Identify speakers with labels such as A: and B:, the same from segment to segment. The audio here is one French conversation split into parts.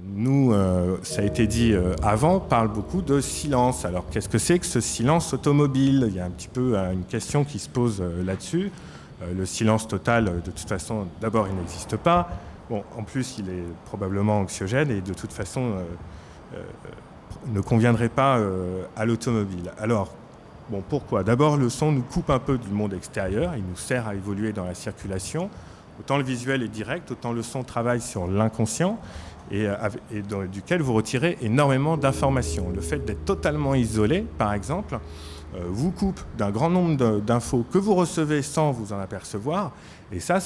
A: Nous, ça a été dit avant, parle beaucoup de silence. Alors qu'est-ce que c'est que ce silence automobile? Il y a un petit peu une question qui se pose là-dessus. Le silence total, de toute façon, d'abord, il n'existe pas. Bon, en plus, il est probablement anxiogène et de toute façon, ne conviendrait pas à l'automobile. Alors, bon, pourquoi? D'abord, le son nous coupe un peu du monde extérieur. Il nous sert à évoluer dans la circulation. Autant le visuel est direct, autant le son travaille sur l'inconscient et duquel vous retirez énormément d'informations. Le fait d'être totalement isolé, par exemple, vous coupe d'un grand nombre d'infos que vous recevez sans vous en apercevoir. Et ça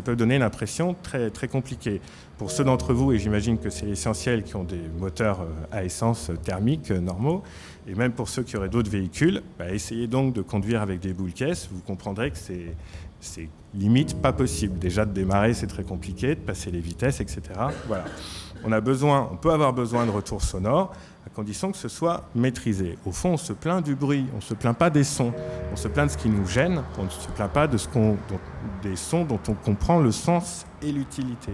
A: peut donner une impression très, très compliquée. Pour ceux d'entre vous, et j'imagine que c'est l'essentiel, qui ont des moteurs à essence thermique normaux, et même pour ceux qui auraient d'autres véhicules, essayez donc de conduire avec des boules caisses. Vous comprendrez que c'est limite pas possible. Déjà de démarrer, c'est très compliqué, de passer les vitesses, etc. Voilà. On peut avoir besoin de retours sonores, à condition que ce soit maîtrisé. Au fond, on se plaint du bruit, on ne se plaint pas des sons. On se plaint de ce qui nous gêne, on ne se plaint pas des sons dont on comprend le sens et l'utilité.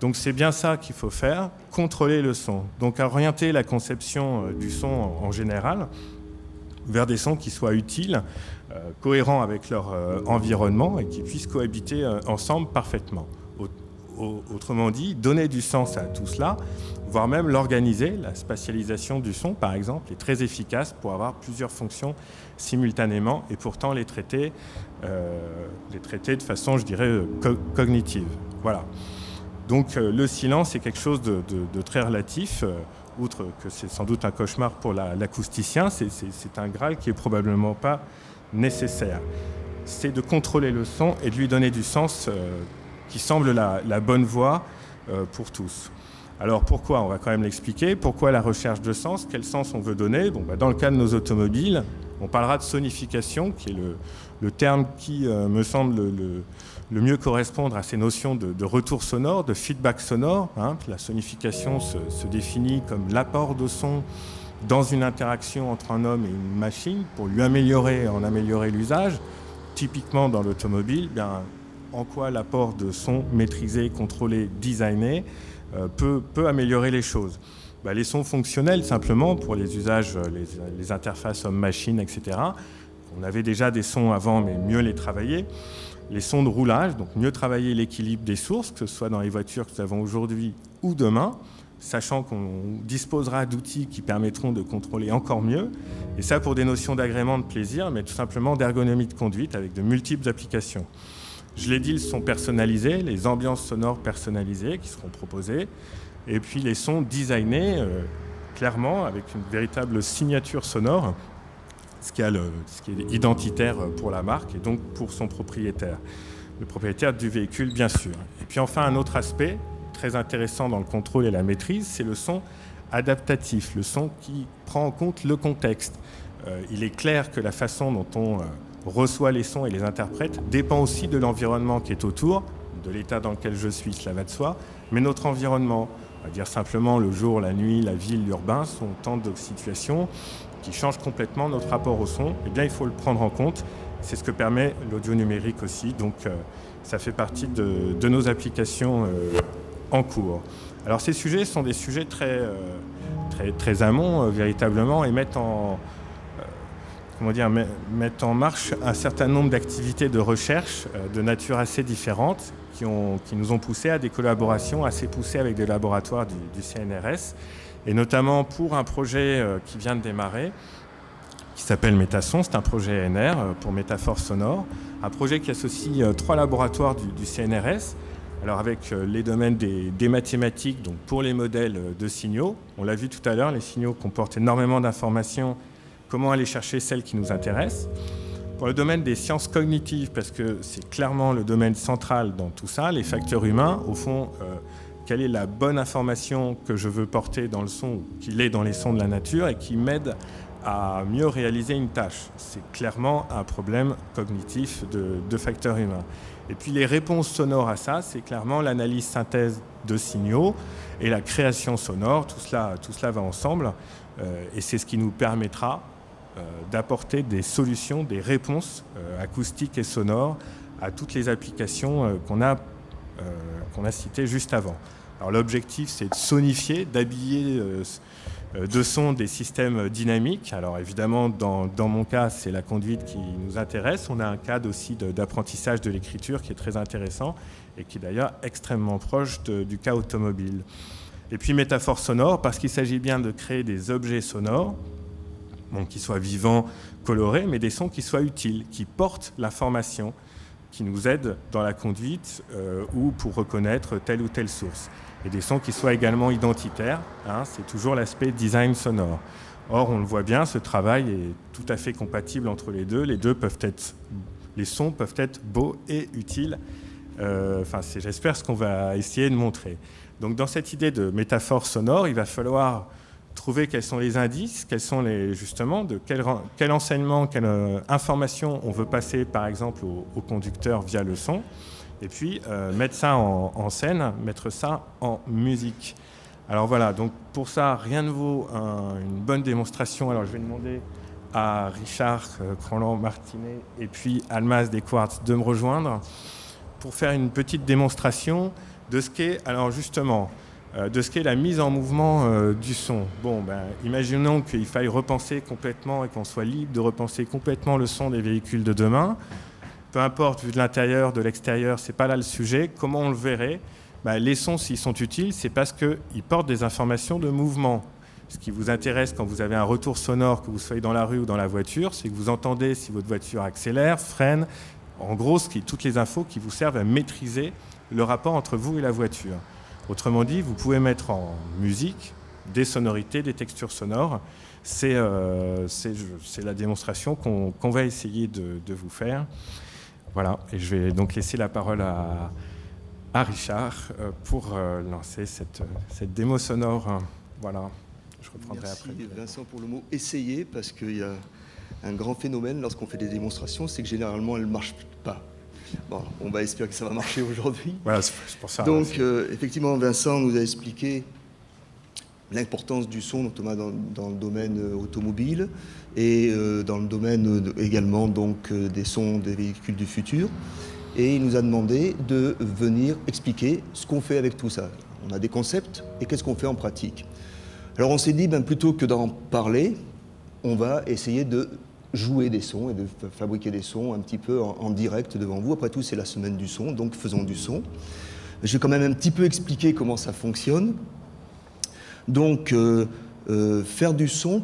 A: Donc c'est bien ça qu'il faut faire, contrôler le son. Donc orienter la conception du son en général vers des sons qui soient utiles, cohérents avec leur environnement et qui puissent cohabiter ensemble parfaitement. Autrement dit, donner du sens à tout cela, voire même l'organiser. La spatialisation du son, par exemple, est très efficace pour avoir plusieurs fonctions simultanément et pourtant les traiter de façon, je dirais, cognitive. Voilà. Donc le silence est quelque chose de très relatif. Outre que c'est sans doute un cauchemar pour l'acousticien, c'est un Graal qui est probablement pas nécessaire. C'est de contrôler le son et de lui donner du sens qui semble la bonne voie pour tous. Alors pourquoi? On va quand même l'expliquer. Pourquoi la recherche de sens? Quel sens on veut donner? Dans le cas de nos automobiles, on parlera de sonification, qui est le terme qui me semble le mieux correspondre à ces notions de retour sonore, de feedback sonore. La sonification se définit comme l'apport de son dans une interaction entre un homme et une machine pour lui améliorer l'usage. Typiquement dans l'automobile, en quoi l'apport de son maîtrisé, contrôlé, designé peut améliorer les choses. Les sons fonctionnels, simplement, pour les usages, les interfaces homme-machine, etc. On avait déjà des sons avant, mais mieux les travailler. Les sons de roulage, donc mieux travailler l'équilibre des sources, que ce soit dans les voitures que nous avons aujourd'hui ou demain, sachant qu'on disposera d'outils qui permettront de contrôler encore mieux. Et ça pour des notions d'agrément, de plaisir, mais tout simplement d'ergonomie de conduite avec de multiples applications. Je l'ai dit, ils sont personnalisés, les ambiances sonores personnalisées qui seront proposées, et puis les sons designés, clairement, avec une véritable signature sonore, ce qui est identitaire pour la marque et donc pour son propriétaire, le propriétaire du véhicule, bien sûr. Et puis enfin, un autre aspect très intéressant dans le contrôle et la maîtrise, c'est le son adaptatif, le son qui prend en compte le contexte. Il est clair que la façon dont on reçoit les sons et les interprète dépend aussi de l'environnement qui est autour, de l'état dans lequel je suis, cela va de soi, mais notre environnement, on va dire simplement le jour, la nuit, la ville, l'urbain, sont tant de situations qui changent complètement notre rapport au son. Eh bien, il faut le prendre en compte. C'est ce que permet l'audio numérique aussi, donc ça fait partie de nos applications en cours. Alors ces sujets sont des sujets très amont, véritablement, et mettent en marche un certain nombre d'activités de recherche de nature assez différente qui nous ont poussé à des collaborations assez poussées avec des laboratoires du CNRS, et notamment pour un projet qui vient de démarrer, qui s'appelle Métason. C'est un projet ANR pour métaphore sonore, un projet qui associe 3 laboratoires du CNRS, alors avec les domaines des mathématiques, donc pour les modèles de signaux. On l'a vu tout à l'heure, les signaux comportent énormément d'informations. Comment aller chercher celles qui nous intéressent? Pour le domaine des sciences cognitives, parce que c'est clairement le domaine central dans tout ça, les facteurs humains, au fond, quelle est la bonne information que je veux porter dans le son, qu'il est dans les sons de la nature, et qui m'aide à mieux réaliser une tâche. C'est clairement un problème cognitif de facteurs humains. Et puis les réponses sonores à ça, c'est clairement l'analyse synthèse de signaux et la création sonore. Tout cela va ensemble, et c'est ce qui nous permettra d'apporter des solutions, des réponses acoustiques et sonores à toutes les applications qu'on a citées juste avant. Alors l'objectif, c'est de sonifier, d'habiller de son des systèmes dynamiques. Alors évidemment, dans mon cas, c'est la conduite qui nous intéresse. On a un cadre aussi d'apprentissage de l'écriture qui est très intéressant et qui est d'ailleurs extrêmement proche du cas automobile. Et puis métaphore sonore, parce qu'il s'agit bien de créer des objets sonores, bon, qui soient vivants, colorés, mais des sons qui soient utiles, qui portent l'information, qui nous aident dans la conduite ou pour reconnaître telle ou telle source. Et des sons qui soient également identitaires, hein, c'est toujours l'aspect design sonore. Or, on le voit bien, ce travail est tout à fait compatible entre les deux. Les sons peuvent être beaux et utiles. C'est, j'espère, ce qu'on va essayer de montrer. Donc, dans cette idée de métaphore sonore, il va falloir trouver quels sont les indices, justement, de quel enseignement, quelle information on veut passer, par exemple, au conducteur via le son. Et puis, mettre ça en scène, mettre ça en musique. Alors voilà, donc pour ça, rien ne vaut une bonne démonstration. Alors je vais demander à Richard Cranland-Martinet et puis Almaz Desquartz de me rejoindre pour faire une petite démonstration de ce qu'est, alors justement, de ce qu'est la mise en mouvement du son. Bon, imaginons qu'il faille repenser complètement et qu'on soit libre de repenser complètement le son des véhicules de demain. Peu importe, vu de l'intérieur, de l'extérieur, c'est pas là le sujet. Comment on le verrait? Les sons, s'ils sont utiles, c'est parce qu'ils portent des informations de mouvement. Ce qui vous intéresse quand vous avez un retour sonore, que vous soyez dans la rue ou dans la voiture, c'est que vous entendez si votre voiture accélère, freine. En gros, toutes les infos qui vous servent à maîtriser le rapport entre vous et la voiture. Autrement dit, vous pouvez mettre en musique des sonorités, des textures sonores. C'est la démonstration qu'on va essayer de vous faire. Voilà, et je vais donc laisser la parole à Richard pour lancer cette démo sonore. Voilà, je reprendrai après.
B: Merci Vincent pour le mot « essayer » parce qu'il y a un grand phénomène lorsqu'on fait des démonstrations, c'est que généralement elles ne marchent pas. Bon, on va espérer que ça va marcher aujourd'hui.
A: Voilà, c'est pour ça.
B: Donc, effectivement, Vincent nous a expliqué l'importance du son, notamment dans le domaine automobile et dans le domaine également donc, des sons des véhicules du futur. Et il nous a demandé de venir expliquer ce qu'on fait avec tout ça. On a des concepts et qu'est-ce qu'on fait en pratique. Alors on s'est dit, plutôt que d'en parler, on va essayer de jouer des sons et de fabriquer des sons un petit peu en direct devant vous. Après tout, c'est la semaine du son, donc faisons du son. Je vais quand même un petit peu expliquer comment ça fonctionne. Donc, faire du son,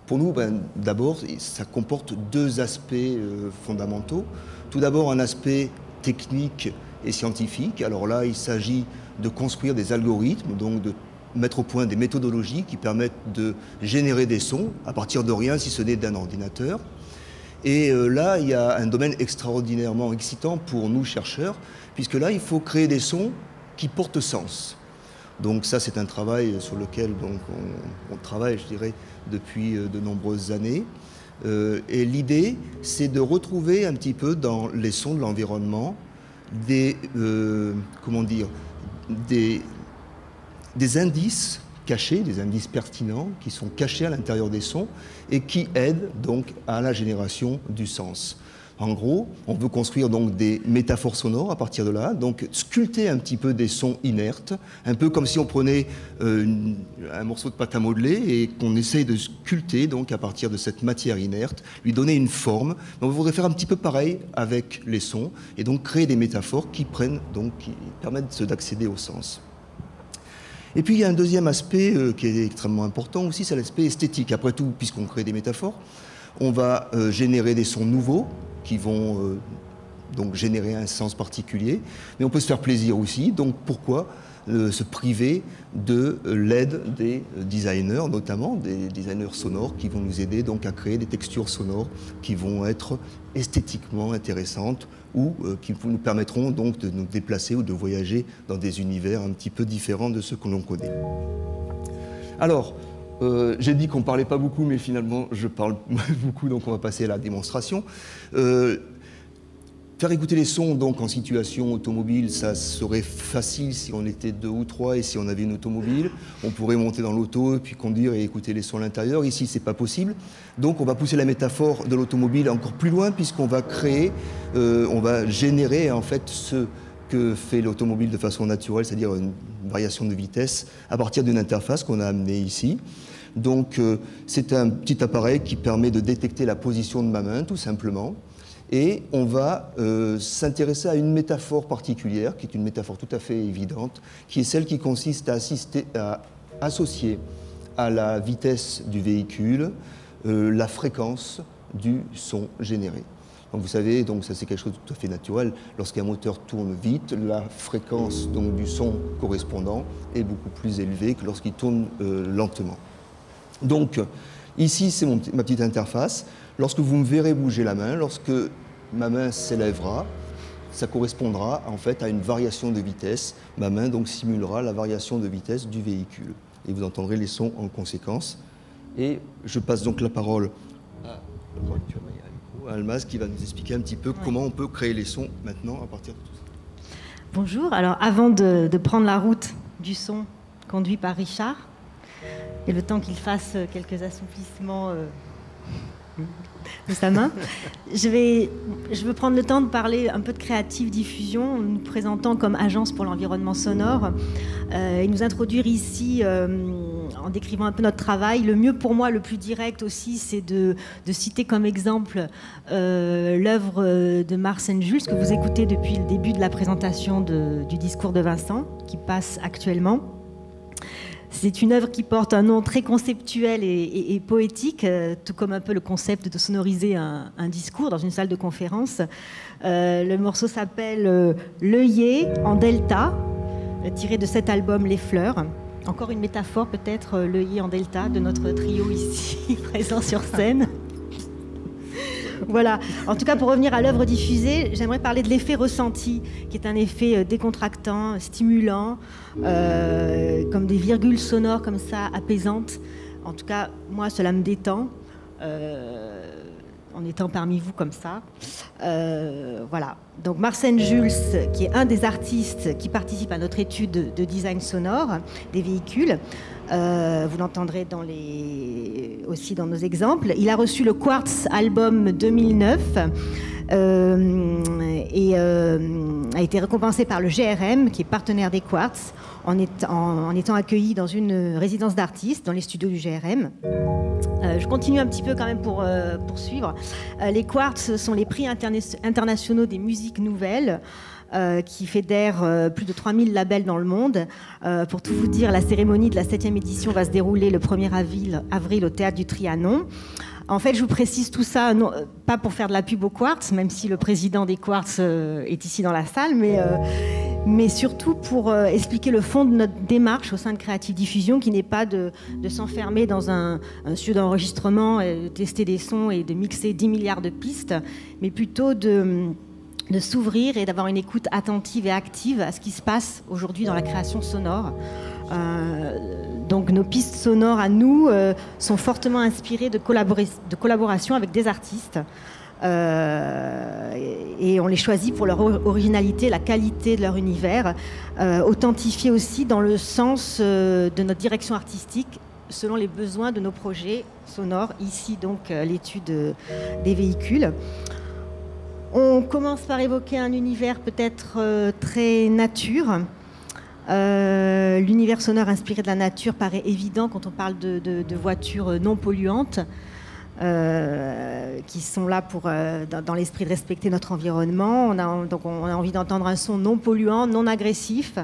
B: pour nous, d'abord, ça comporte deux aspects fondamentaux. Tout d'abord, un aspect technique et scientifique. Alors là, il s'agit de construire des algorithmes, donc de mettre au point des méthodologies qui permettent de générer des sons à partir de rien, si ce n'est d'un ordinateur. Et là, il y a un domaine extraordinairement excitant pour nous, chercheurs, puisque là, il faut créer des sons qui portent sens. Donc ça, c'est un travail sur lequel donc, on travaille, je dirais, depuis de nombreuses années. Et l'idée, c'est de retrouver un petit peu dans les sons de l'environnement des indices cachés, des indices pertinents qui sont cachés à l'intérieur des sons et qui aident donc à la génération du sens. En gros, on veut construire donc des métaphores sonores à partir de là, donc sculpter un petit peu des sons inertes, un peu comme si on prenait un morceau de pâte à modeler et qu'on essaye de sculpter donc à partir de cette matière inerte, lui donner une forme. Donc, on voudrait faire un petit peu pareil avec les sons et donc créer des métaphores qui permettent d'accéder au sens. Et puis il y a un deuxième aspect qui est extrêmement important aussi, c'est l'aspect esthétique. Après tout, puisqu'on crée des métaphores, on va générer des sons nouveaux qui vont donc générer un sens particulier, mais on peut se faire plaisir aussi, donc pourquoi se priver de l'aide des designers, notamment des designers sonores qui vont nous aider donc à créer des textures sonores qui vont être esthétiquement intéressantes ou qui nous permettront donc de nous déplacer ou de voyager dans des univers un petit peu différents de ceux que l'on connaît. Alors, j'ai dit qu'on ne parlait pas beaucoup, mais finalement, je parle beaucoup, donc on va passer à la démonstration. Faire écouter les sons donc, en situation automobile, ça serait facile si on était 2 ou 3 et si on avait une automobile. On pourrait monter dans l'auto et puis conduire et écouter les sons à l'intérieur. Ici, ce n'est pas possible. Donc, on va pousser la métaphore de l'automobile encore plus loin puisqu'on va créer, on va générer en fait ce que fait l'automobile de façon naturelle, c'est-à-dire une variation de vitesse, à partir d'une interface qu'on a amenée ici. Donc c'est un petit appareil qui permet de détecter la position de ma main, tout simplement. Et on va s'intéresser à une métaphore particulière, qui est une métaphore tout à fait évidente, qui est celle qui consiste à associer à la vitesse du véhicule la fréquence du son généré. Donc vous savez, donc ça c'est quelque chose de tout à fait naturel. Lorsqu'un moteur tourne vite, la fréquence donc, du son correspondant est beaucoup plus élevée que lorsqu'il tourne lentement. Donc ici c'est ma petite interface. Lorsque vous me verrez bouger la main, lorsque ma main s'élèvera, ça correspondra en fait à une variation de vitesse. Ma main donc simulera la variation de vitesse du véhicule. Et vous entendrez les sons en conséquence. Et je passe donc la parole à Almaz qui va nous expliquer un petit peu comment on peut créer les sons maintenant à partir de tout ça.
C: Bonjour, alors avant de prendre la route du son conduit par Richard, et le temps qu'il fasse quelques assouplissements de sa main, je veux prendre le temps de parler un peu de Creative Diffusion, nous présentant comme agence pour l'environnement sonore, et nous introduire ici en décrivant un peu notre travail. Le mieux pour moi, le plus direct aussi, c'est de citer comme exemple l'œuvre de Marcel Jules, que vous écoutez depuis le début de la présentation du discours de Vincent, qui passe actuellement. C'est une œuvre qui porte un nom très conceptuel et poétique, tout comme un peu le concept de sonoriser un discours dans une salle de conférence. Le morceau s'appelle L'œillet en delta, tiré de cet album Les Fleurs. Encore une métaphore peut-être, l'œillet en delta de notre trio ici présent sur scène. Voilà. En tout cas, pour revenir à l'œuvre diffusée, j'aimerais parler de l'effet ressenti, qui est un effet décontractant, stimulant, comme des virgules sonores comme ça, apaisantes. En tout cas, moi, cela me détend, en étant parmi vous comme ça. Voilà. Donc Marcel Jules, qui est un des artistes qui participe à notre étude de design sonore des véhicules, vous l'entendrez aussi dans nos exemples. Il a reçu le Quartz Album 2009 et a été récompensé par le GRM, qui est partenaire des Quartz, en étant accueilli dans une résidence d'artistes dans les studios du GRM. Je continue un petit peu quand même pour poursuivre. Les Quartz sont les prix internationaux des musiques nouvelles, qui fédère plus de 3000 labels dans le monde. Pour tout vous dire, la cérémonie de la 7e édition va se dérouler le 1er avril au Théâtre du Trianon. En fait, je vous précise tout ça, non, pas pour faire de la pub aux Quartz, même si le président des Quartz est ici dans la salle, mais surtout pour expliquer le fond de notre démarche au sein de Creative Diffusion, qui n'est pas de s'enfermer dans un studio d'enregistrement, de tester des sons et de mixer 10 milliards de pistes, mais plutôt de s'ouvrir et d'avoir une écoute attentive et active à ce qui se passe aujourd'hui dans la création sonore. Donc nos pistes sonores à nous sont fortement inspirées de collaboration avec des artistes. Et on les choisit pour leur originalité, la qualité de leur univers, authentifiés aussi dans le sens de notre direction artistique, selon les besoins de nos projets sonores. Ici donc l'étude des véhicules. On commence par évoquer un univers peut-être très nature. L'univers sonore inspiré de la nature paraît évident quand on parle de voitures non polluantes, qui sont là pour, dans l'esprit de respecter notre environnement. On a envie d'entendre un son non polluant, non agressif.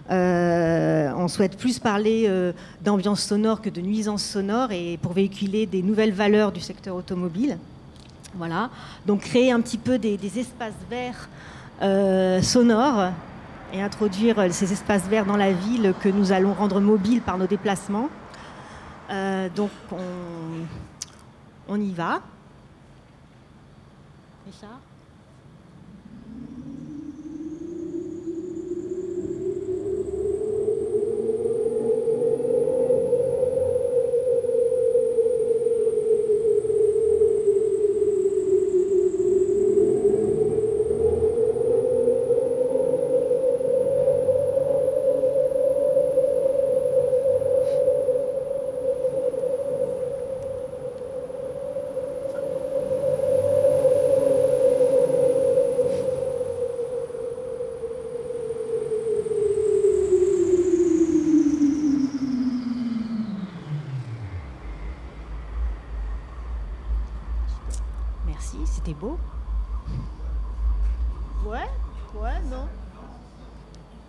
C: On souhaite plus parler d'ambiance sonore que de nuisance sonore, et pour véhiculer des nouvelles valeurs du secteur automobile. Voilà, donc créer un petit peu des espaces verts sonores et introduire ces espaces verts dans la ville que nous allons rendre mobiles par nos déplacements. Donc on y va. Richard ? Merci, c'était beau. Ouais, non.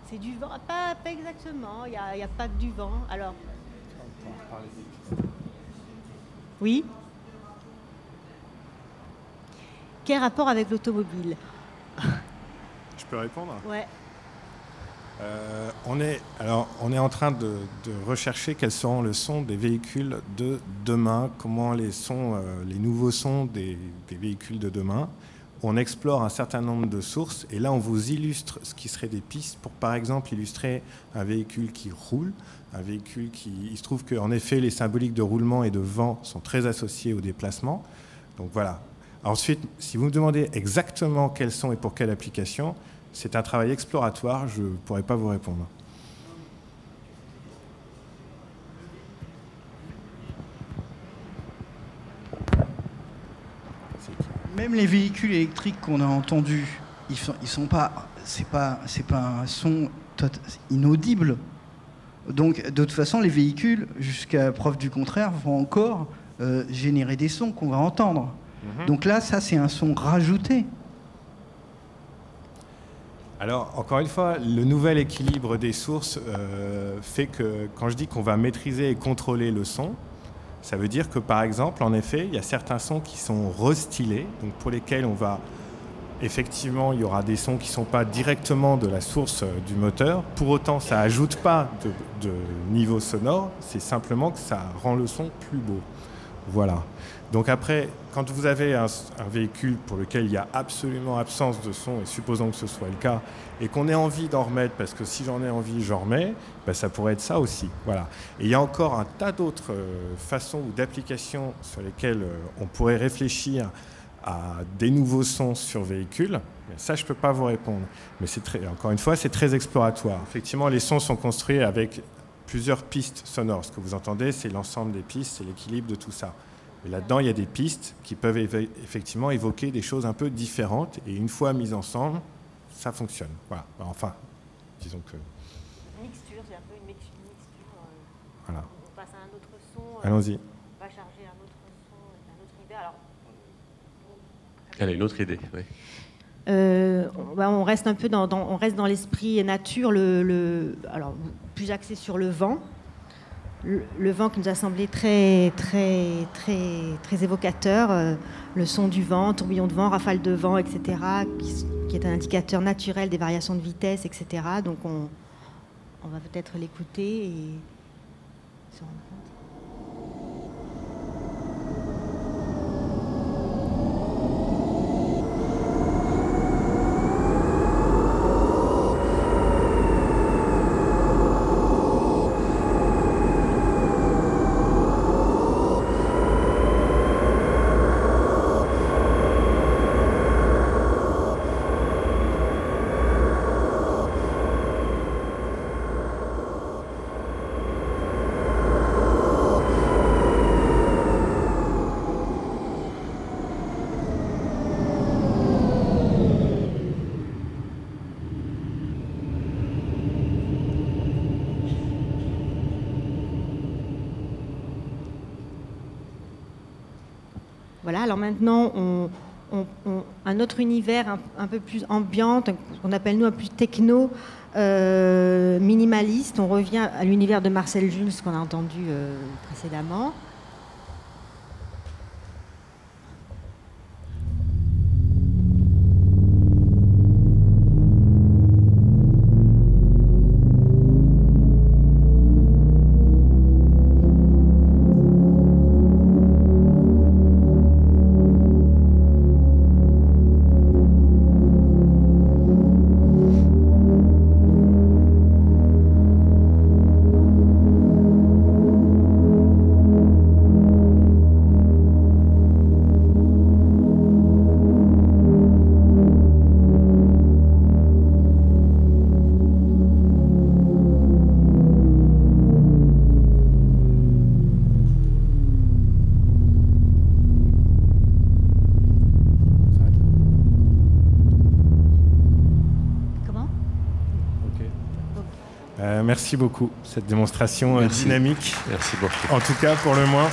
C: C'est du vent, pas exactement, il n'y a pas que du vent. Alors. Oui. Quel rapport avec l'automobile?
A: Je peux répondre?
C: Ouais.
A: On est en train de rechercher quels seront le son des véhicules de demain, comment les nouveaux sons des véhicules de demain. On explore un certain nombre de sources et là on vous illustre ce qui serait des pistes pour par exemple illustrer un véhicule qui roule, un véhicule il se trouve qu'en effet les symboliques de roulement et de vent sont très associés au déplacement. Donc voilà. Ensuite, si vous me demandez exactement quels sont et pour quelle application, c'est un travail exploratoire, je ne pourrais pas vous répondre.
D: Même les véhicules électriques qu'on a entendus, c'est pas un son inaudible. Donc, de toute façon, les véhicules, jusqu'à preuve du contraire, vont encore générer des sons qu'on va entendre. Donc là, ça, c'est un son rajouté.
A: Alors, encore une fois, le nouvel équilibre des sources fait que quand je dis qu'on va maîtriser et contrôler le son, ça veut dire que, par exemple, en effet, il y a certains sons qui sont restylés, donc pour lesquels on va... Effectivement, il y aura des sons qui ne sont pas directement de la source du moteur. Pour autant, ça n'ajoute pas de niveau sonore, c'est simplement que ça rend le son plus beau. Voilà. Donc après, quand vous avez un véhicule pour lequel il y a absolument absence de son, et supposons que ce soit le cas, et qu'on ait envie d'en remettre, parce que si j'en ai envie, j'en remets, ben ça pourrait être ça aussi. Voilà. Et il y a encore un tas d'autres façons ou d'applications sur lesquelles on pourrait réfléchir à des nouveaux sons sur véhicules. Mais ça, je ne peux pas vous répondre. Mais encore une fois, c'est très exploratoire. Effectivement, les sons sont construits avec plusieurs pistes sonores. Ce que vous entendez, c'est l'ensemble des pistes, c'est l'équilibre de tout ça. Et là-dedans, il y a des pistes qui peuvent effectivement évoquer des choses un peu différentes. Et une fois mises ensemble, ça fonctionne. Voilà. Enfin, disons que...
C: Mixture, c'est un peu une mixture.
A: Voilà.
C: On passe à un autre son.
A: Allons-y.
C: On va charger un autre son, une autre idée. Alors...
E: Allez, une autre idée, oui.
C: On reste un peu on reste dans l'esprit nature, alors plus axé sur le vent. Le vent qui nous a semblé très évocateur, le son du vent, tourbillon de vent, rafale de vent, etc., qui est un indicateur naturel des variations de vitesse, etc. Donc on va peut-être l'écouter et se rendre compte. Voilà, alors maintenant, un autre univers un peu plus ambiant, qu'on appelle nous un peu plus techno, minimaliste. On revient à l'univers de Marcel Jules, qu'on a entendu précédemment.
A: Merci beaucoup, cette démonstration dynamique.
E: Merci beaucoup.
A: En tout cas, pour le moins.